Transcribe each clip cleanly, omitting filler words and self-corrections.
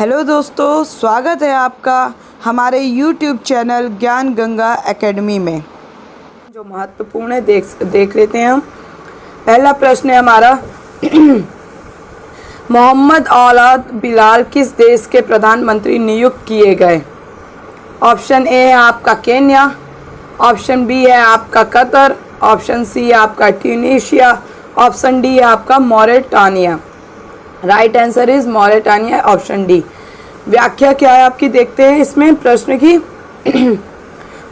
Hello दोस्तों, स्वागत है आपका हमारे YouTube चैनल ज्ञान गंगा एकेडमी में। जो महत्वपूर्ण है देख लेते हैं हम। पहला प्रश्न है हमारा मोहम्मद औलाद बिलाल किस देश के प्रधानमंत्री नियुक्त किए गए? ऑप्शन ए है आपका केन्या, ऑप्शन बी है आपका कतर, ऑप्शन सी है आपका ट्यूनीशिया, ऑप्शन डी है आपका Mauritania. Right answer is Mauritania, option D. व्याख्या क्या है आपकी, देखते हैं इसमें प्रश्न की।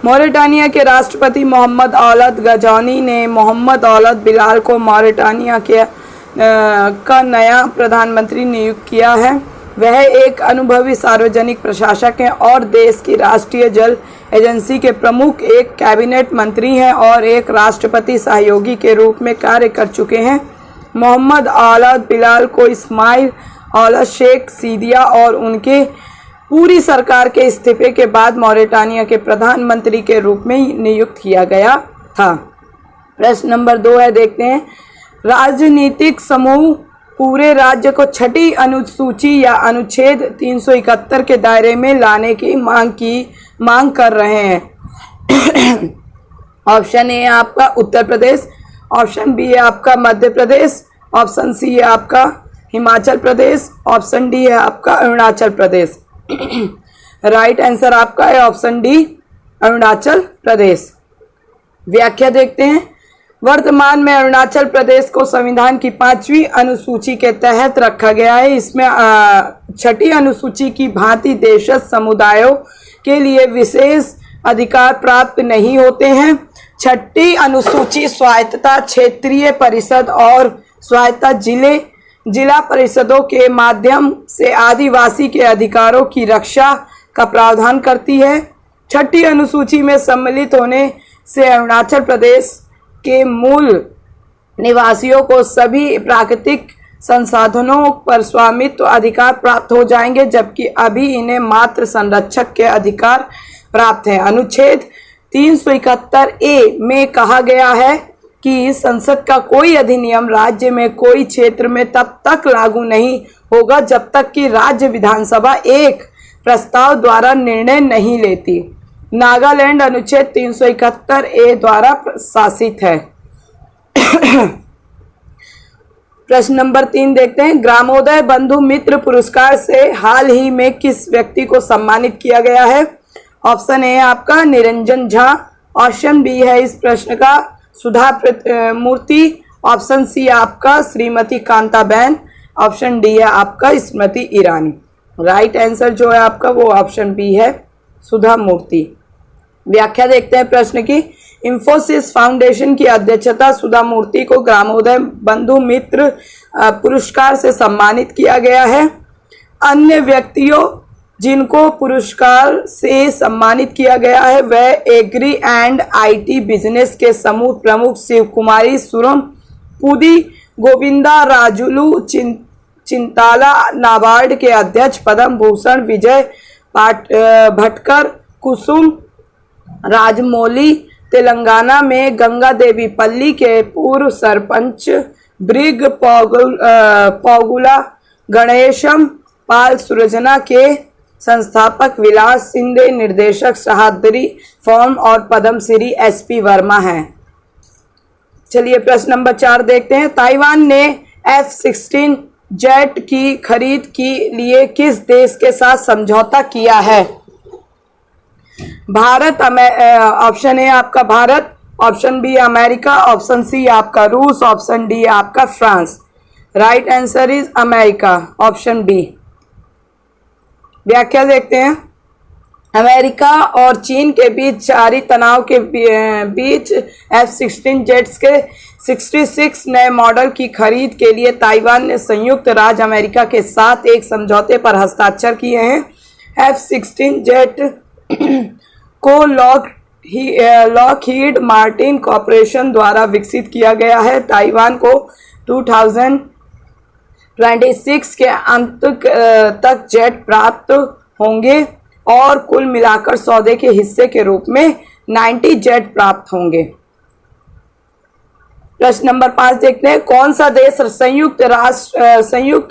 मॉरिटानिया के राष्ट्रपति मोहम्मद औलाद गजानी ने मोहम्मद औलाद बिलाल को मॉरिटानिया के का नया प्रधानमंत्री नियुक्त किया है। वह एक अनुभवी सार्वजनिक प्रशासक हैं और देश की राष्ट्रीय जल एजेंसी के प्रमुख, एक कैबिनेट मंत्री हैं और एक राष्ट्रपति सहयोगी के रूप में कार्य कर चुके हैं। मोहम्मद औलाद बिलाल को इस्माइल औलाद शेख सीदिया और उनके पूरी सरकार के इस्तीफे के बाद मॉरिटानिया के प्रधानमंत्री के रूप में नियुक्त किया गया था। प्रश्न नंबर 2 है, देखते हैं। राजनीतिक समूह पूरे राज्य को छठी अनुसूची या अनुच्छेद 371 के दायरे में लाने की मांग कर रहे हैं। ऑप्शन ए है आपका उत्तर प्रदेश, ऑप्शन बी है आपका मध्य प्रदेश, ऑप्शन सी है आपका हिमाचल प्रदेश, ऑप्शन डी है आपका अरुणाचल प्रदेश। राइट आंसर आपका है ऑप्शन डी, अरुणाचल प्रदेश। व्याख्या देखते हैं। वर्तमान में अरुणाचल प्रदेश को संविधान की 5वीं अनुसूची के तहत रखा गया है। इसमें छठी अनुसूची की भांति देशज समुदायों के लिए विशेष अधिकार प्राप्त नहीं होते हैं। छठी अनुसूची स्वायत्तता क्षेत्रीय परिषद और स्वायत्तता जिला परिषदों के माध्यम से आदिवासी के अधिकारों की रक्षा का प्रावधान करती है। छठी अनुसूची में सम्मिलित होने से अरुणाचल प्रदेश के मूल निवासियों को सभी प्राकृतिक संसाधनों पर स्वामित्व अधिकार प्राप्त हो जाएंगे, जबकि अभी इन्हें मात्र संरक्षक के अधिकार प्राप्त है। अनुच्छेद 371 ए में कहा गया है कि संसद का कोई अधिनियम राज्य में कोई क्षेत्र में तब तक लागू नहीं होगा जब तक कि राज्य विधानसभा एक प्रस्ताव द्वारा निर्णय नहीं लेती। नागालैंड अनुच्छेद 371 ए द्वारा शासित है। प्रश्न नंबर 3 देखते हैं। ग्रामोदय बंधु मित्र पुरस्कार से हाल ही में किस व्यक्ति को सम्मानित किया गया है? ऑप्शन ए है आपका निरंजन झा, ऑप्शन बी है इस प्रश्न का सुधा मूर्ति, ऑप्शन सी आपका श्रीमती कांताबेन, ऑप्शन डी है आपका स्मृति ईरानी। राइट आंसर जो है आपका वो ऑप्शन बी है सुधा मूर्ति। व्याख्या देखते हैं प्रश्न की। इंफोसिस फाउंडेशन की अध्यक्षता सुधा मूर्ति को ग्रामोदय बंधु मित्र पुरस्कार से सम्मानित किया गया है। अन्य व्यक्तियों जिनको पुरस्कार से सम्मानित किया गया है वह एग्री एंड आईटी बिजनेस के समूह प्रमुख शिव कुमारी सुरम पुदी, गोविंदा राजुलू चिंताला, नाबार्ड के अध्यक्ष पद्म भूषण विजय भटकर, कुसुम राजमौली, तेलंगाना में गंगा देवी पल्ली के पूर्व सरपंच ब्रिग पौगुला, गणेशम पाल सृजना के संस्थापक विलास सिंधे, निर्देशक सहादरी फॉर्म और पद्मश्री एसपी वर्मा हैं। चलिए प्रश्न नंबर 4 देखते हैं। ताइवान ने F-16 जेट की खरीद के लिए किस देश के साथ समझौता किया है? भारत, ऑप्शन ए आपका Bharat, option B America, option C आपका रूस, ऑप्शन डी आपका France. Right answer is America, option B. व्याख्या देखते हैं। अमेरिका और चीन के बीच जारी तनाव के बीच F-16 जेट्स के 66 नए मॉडल की खरीद के लिए ताइवान ने संयुक्त राज्य अमेरिका के साथ एक समझौते पर हस्ताक्षर किए हैं। F-16 जेट को लॉकहीड मार्टिन कॉर्पोरेशन द्वारा विकसित किया गया है। ताइवान को 2026 के अंत तक जेट प्राप्त होंगे और कुल मिलाकर सौदे के हिस्से के रूप में 90 जेट प्राप्त होंगे। प्रश्न नंबर 5 देखते हैं। कौन सा देश संयुक्त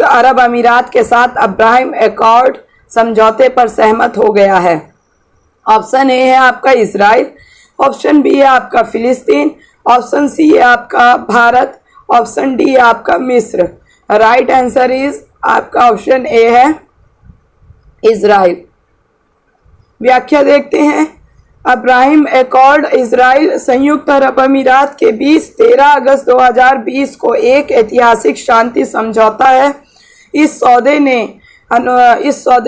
अरब अमीरात के साथ अब्राहम एकॉर्ड समझौते पर सहमत हो गया है? ऑप्शन ए है आपका इजराइल, ऑप्शन बी है आपका फिलिस्तीन, ऑप्शन सी है आपका भारत, ऑप्शन डी है आपका मिस्र। राइट आंसर इज आपका ऑप्शन ए है इजराइल। व्याख्या देखते हैं। अब्राहिम एकॉर्ड इजराइल संयुक्त अरब अमीरात के बीच 13 अगस्त 2020 को एक ऐतिहासिक शांति समझौता है। इस सौदे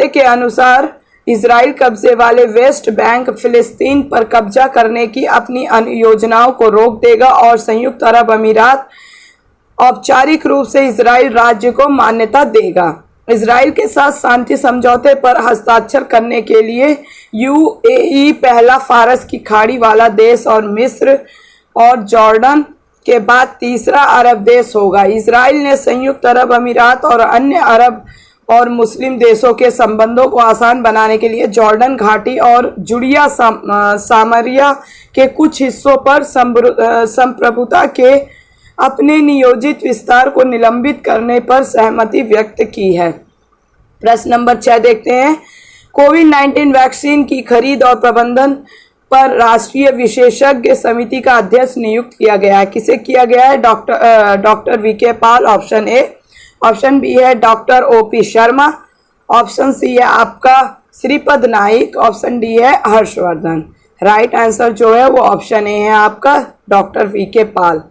के अनुसार इजराइल कब्जे वाले वेस्ट बैंक फिलिस्तीन पर कब्जा करने की अपनी योजनाओं को रोक देगा और संयुक्त अरब अमीरात औपचारिक रूप से इजराइल राज्य को मान्यता देगा। इजराइल के साथ शांति समझौते पर हस्ताक्षर करने के लिए यूएई पहला फारस की खाड़ी वाला देश और मिस्र और जॉर्डन के बाद तीसरा अरब देश होगा। इजराइल ने संयुक्त अरब अमीरात और अन्य अरब और मुस्लिम देशों के संबंधों को आसान बनाने के लिए जॉर्डन घाटी और जुड़िया सामरिया के कुछ हिस्सों पर संप्रभुता के अपने नियोजित विस्तार को निलंबित करने पर सहमति व्यक्त की है। प्रश्न नंबर 6 देखते हैं। कोविड-19 वैक्सीन की खरीद और प्रबंधन पर राष्ट्रीय विशेषज्ञ समिति का अध्यक्ष नियुक्त किया गया है। किसे किया गया है? Doctor VK Paul, option A. Option B है doctor OP Sharma, option C है आपका श्रीपद नाइक, ऑप्शन डी है हर्षवर्धन। राइट आंसर जो है वो ऑप्शन ए है आपका डॉक्टर वीके पॉल।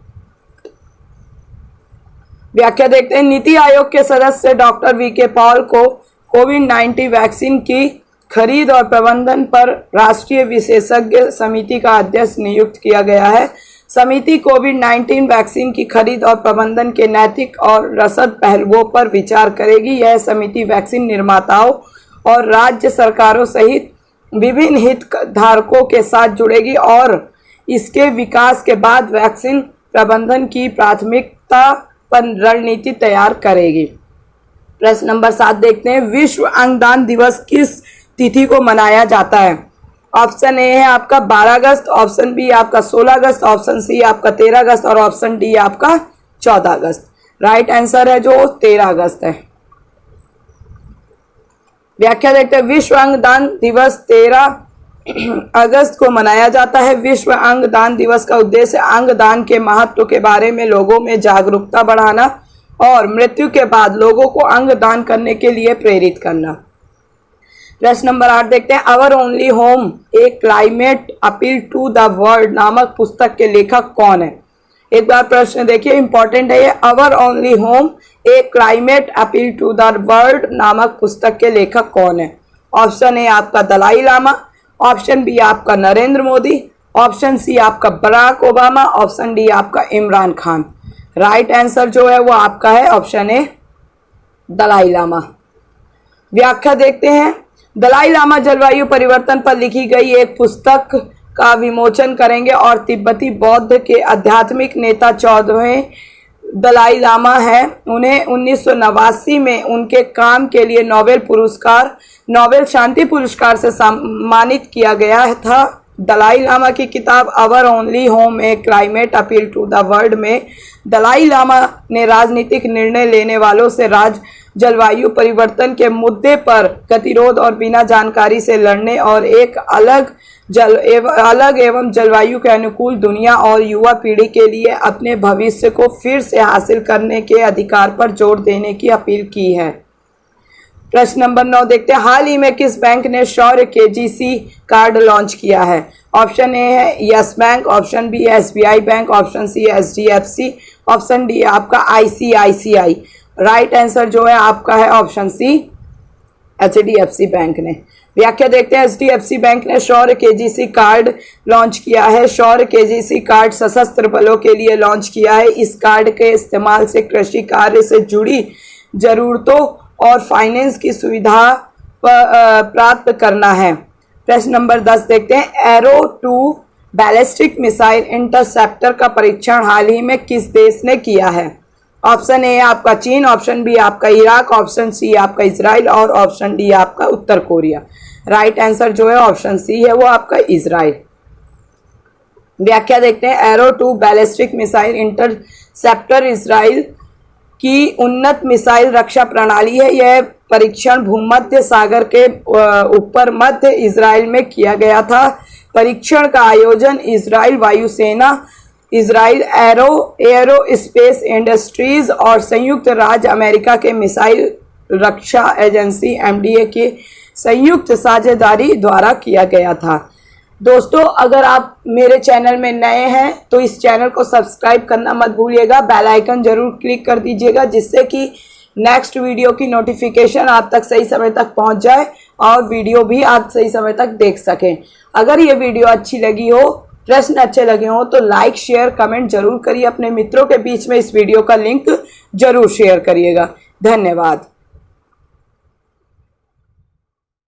व्याख्या देखते हैं। नीति आयोग के सदस्य डॉक्टर वीके पॉल को कोविड-19 वैक्सीन की खरीद और प्रबंधन पर राष्ट्रीय विशेषज्ञ समिति का अध्यक्ष नियुक्त किया गया है। समिति कोविड-19 वैक्सीन की खरीद और प्रबंधन के नैतिक और रसद पहलुओं पर विचार करेगी। यह समिति वैक्सीन निर्माताओं और राज्य सरकारों सहित विभिन्न हितधारकों के साथ जुड़ेगी और इसके विकास के बाद वैक्सीन प्रबंधन की प्राथमिकता पर रणनीति तैयार करेगी। प्रश्न नंबर 7 देखते हैं। विश्व अंगदान दिवस किस तिथि को मनाया जाता है? ऑप्शन ए है आपका 12 अगस्त, ऑप्शन बी आपका 16 अगस्त, ऑप्शन सी आपका 13 अगस्त और ऑप्शन डी आपका 14 अगस्त। राइट आंसर है जो 13 अगस्त है। व्याख्या देखते हैं। विश्व अंगदान दिवस 13 अगस्त को मनाया जाता है। विश्व अंगदान दिवस का उद्देश्य अंगदान के महत्व के बारे में लोगों में जागरूकता बढ़ाना और मृत्यु के बाद लोगों को अंगदान करने के लिए प्रेरित करना। प्रश्न नंबर 8 देखते हैं। Our only home a climate appeal to the world नामक पुस्तक के लेखक कौन है? एक बार प्रश्न देखिए, इंपॉर्टेंट है ये। Our only home a climate appeal to the world नामक पुस्तक के लेखक कौन है? ऑप्शन ए आपका दलाई लामा, ऑप्शन बी आपका नरेंद्र मोदी, ऑप्शन सी आपका बराक ओबामा, ऑप्शन डी आपका इमरान खान। राइट आंसर जो है वो आपका है ऑप्शन ए दलाई लामा। व्याख्या देखते हैं। दलाई लामा जलवायु परिवर्तन पर लिखी गई एक पुस्तक का विमोचन करेंगे और तिब्बती बौद्ध के आध्यात्मिक नेता 14वें दलाई लामा है। उन्हें 1989 में उनके काम के लिए नोबेल शांति पुरस्कार से सम्मानित किया गया था। दलाई लामा की किताब our only home a climate appeal to the world में दलाई लामा ने राजनीतिक निर्णय लेने वालों से जलवायु परिवर्तन के मुद्दे पर गतिरोध और बिना जानकारी से लड़ने और एक अलग एवं जलवायु के अनुकूल दुनिया और युवा पीढ़ी के लिए अपने भविष्य को फिर से हासिल करने के अधिकार पर जोर देने की अपील की है। प्रश्न नंबर 9 देखते हैं। हाल ही में किस बैंक ने शौर्य केजीसी कार्ड लॉन्च किया है? ऑप्शन ए है Yes Bank, option B SBI bank, option C HDFC, option D आपका आईसीआईसीआई। राइट आंसर जो है आपका है ऑप्शन सी एचडीएफसी बैंक ने। व्याख्या देखते हैं। एचडीएफसी बैंक ने शौर्य केजीसी कार्ड लॉन्च किया है। शौर्य केजीसी कार्ड सशस्त्र बलों के लिए लॉन्च किया है। इस कार्ड के इस्तेमाल से कृषि कार्य से जुड़ी जरूरतों और फाइनेंस की सुविधा प्राप्त करना है। प्रश्न नंबर 10 देखते हैं। एरो 2 बैलिस्टिक मिसाइल इंटरसेप्टर का परीक्षण हाल ही में किस देश ने किया है? ऑप्शन ए आपका चीन, ऑप्शन बी आपका इराक, ऑप्शन सी आपका इजराइल और ऑप्शन डी आपका उत्तर कोरिया। राइट आंसर जो है ऑप्शन सी है वो आपका इजराइल। व्याख्या देखते हैं। Arrow 2 ballistic missile interceptor Israel की उन्नत मिसाइल रक्षा प्रणाली है। यह परीक्षण भूमध्य सागर के ऊपर मध्य इजराइल में किया गया था। परीक्षण का आयोजन इजराइल वायुसेना, इजराइल एरो स्पेस इंडस्ट्रीज और संयुक्त राज्य अमेरिका के मिसाइल रक्षा एजेंसी MDA की संयुक्त साझेदारी द्वारा किया गया था। दोस्तों, अगर आप मेरे चैनल में नए हैं तो इस चैनल को सब्सक्राइब करना मत भूलिएगा, बेल आइकन जरूर क्लिक कर दीजिएगा, जिससे कि नेक्स्ट वीडियो की नोटिफिकेशन आप तक सही समय तक पहुंच जाए और वीडियो भी आप सही समय तक देख सकें। अगर ये वीडियो अच्छी लगी हो, प्रश्न अच्छे लगे हो तो लाइक शेयर कमेंट जरूर करिए। अपने मित्रों के बीच में इस वीडियो का लिंक जरूर शेयर करिएगा। धन्यवाद।